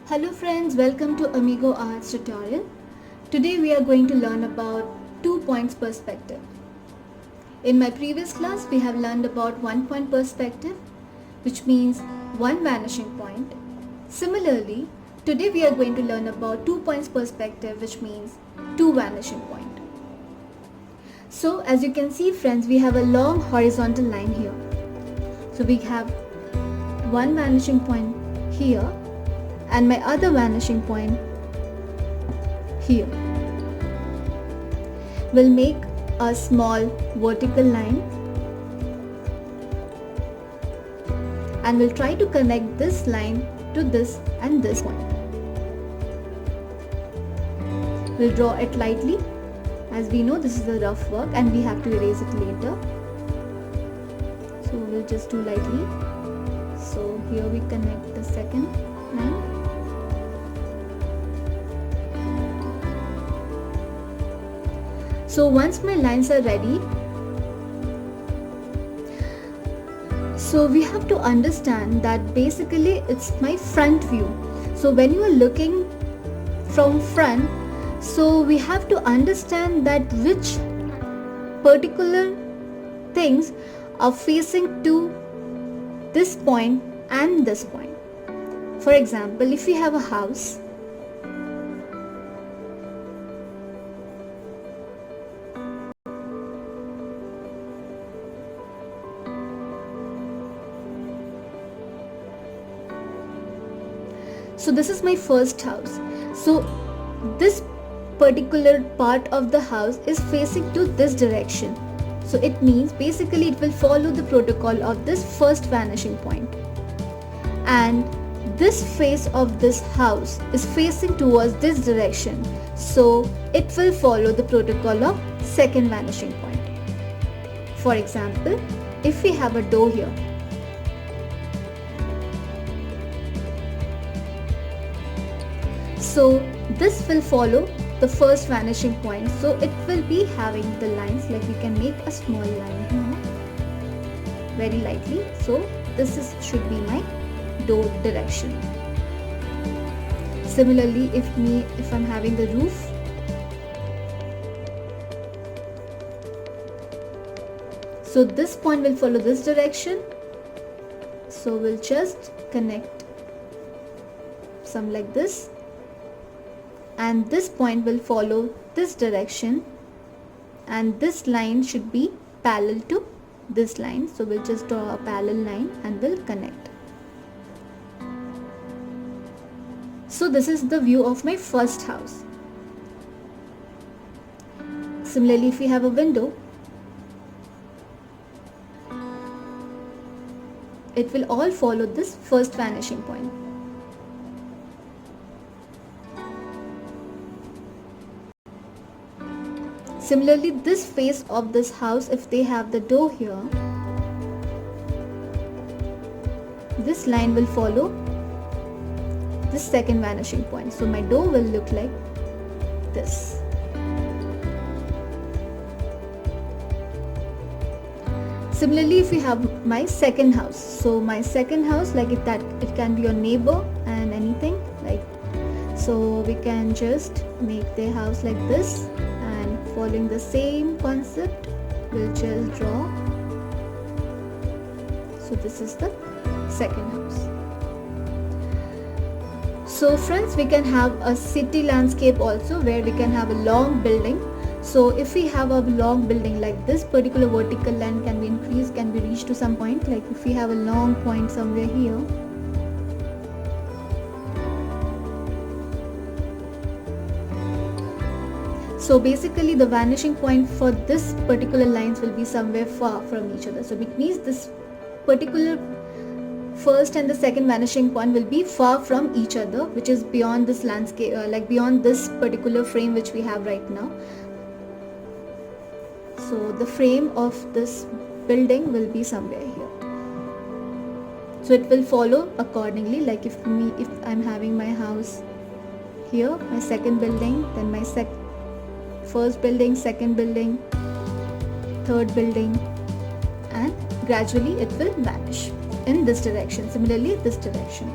Hello friends, welcome to Amigo Arts tutorial. Today we are going to learn about 2 points perspective. In my previous class we have learned about 1 point perspective, which means one vanishing point. Similarly, today we are going to learn about 2 points perspective, which means two vanishing point. So as you can see friends, we have a long horizontal line here. So we have one vanishing point here and my other vanishing point here. We'll make a small vertical line and we'll try to connect this line to this and this point. We'll draw it lightly. As we know, this is a rough work and we have to erase it later. So we'll just do lightly. So here we connect the second line. So once my lines are ready, so we have to understand that basically it's my front view. So when you are looking from front, so we have to understand that which particular things are facing to this point and this point. For example, if we have a house, so this is my first house. So this particular part of the house is facing to this direction. So it means basically it will follow the protocol of this first vanishing point. And this face of this house is facing towards this direction. So it will follow the protocol of second vanishing point. For example, if we have a door here, so this will follow the first vanishing point. So it will be having the lines, like we can make a small line here very lightly. So this should be my door direction. Similarly, if I'm having the roof, so this point will follow this direction. So we'll just connect some like this. And this point will follow this direction and this line should be parallel to this line. So we'll just draw a parallel line and we'll connect. So this is the view of my first house. Similarly, if we have a window, it will all follow this first vanishing point. Similarly, this face of this house, if they have the door here, this line will follow this second vanishing point. So my door will look like this. Similarly, if we have my second house, so my second house, like it can be your neighbor and anything like, so we can just make their house like this. Following the same concept, we'll just draw. So this is the second house. So friends, we can have a city landscape also, where we can have a long building. So if we have a long building like this, particular vertical line can be increased, can be reached to some point. Like if we have a long point somewhere here, so basically the vanishing point for this particular lines will be somewhere far from each other. So it means this particular first and the second vanishing point will be far from each other, which is beyond this landscape, like beyond this particular frame which we have right now. So the frame of this building will be somewhere here. So it will follow accordingly. Like if I'm having my house here, my second building, then my first building, second building, third building, and gradually it will vanish in this direction. Similarly, this direction.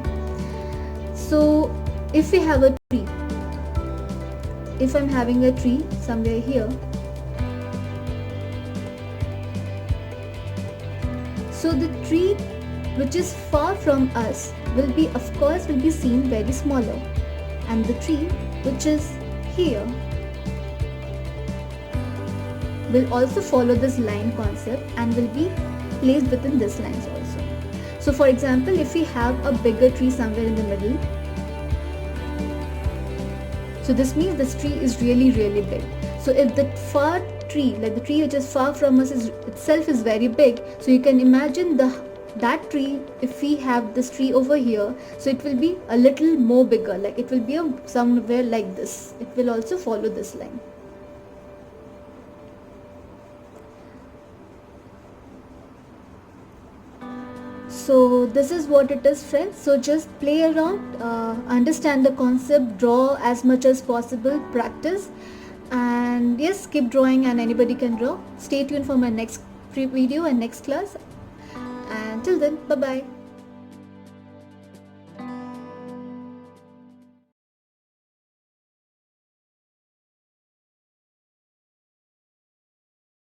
So if we have a tree, if I'm having a tree somewhere here, so the tree which is far from us will be seen very smaller, and the tree which is here will also follow this line concept and will be placed within this lines also. So for example, if we have a bigger tree somewhere in the middle, so this means this tree is really big. So if the far tree, like the tree which is far from us itself is very big, so you can imagine that tree, if we have this tree over here, so it will be a little more bigger, like it will be somewhere like this. It will also follow this line. So this is what it is, friends. So just play around, understand the concept, draw as much as possible, practice, and yes, keep drawing, and anybody can draw. Stay tuned for my next video and next class, and till then, bye bye.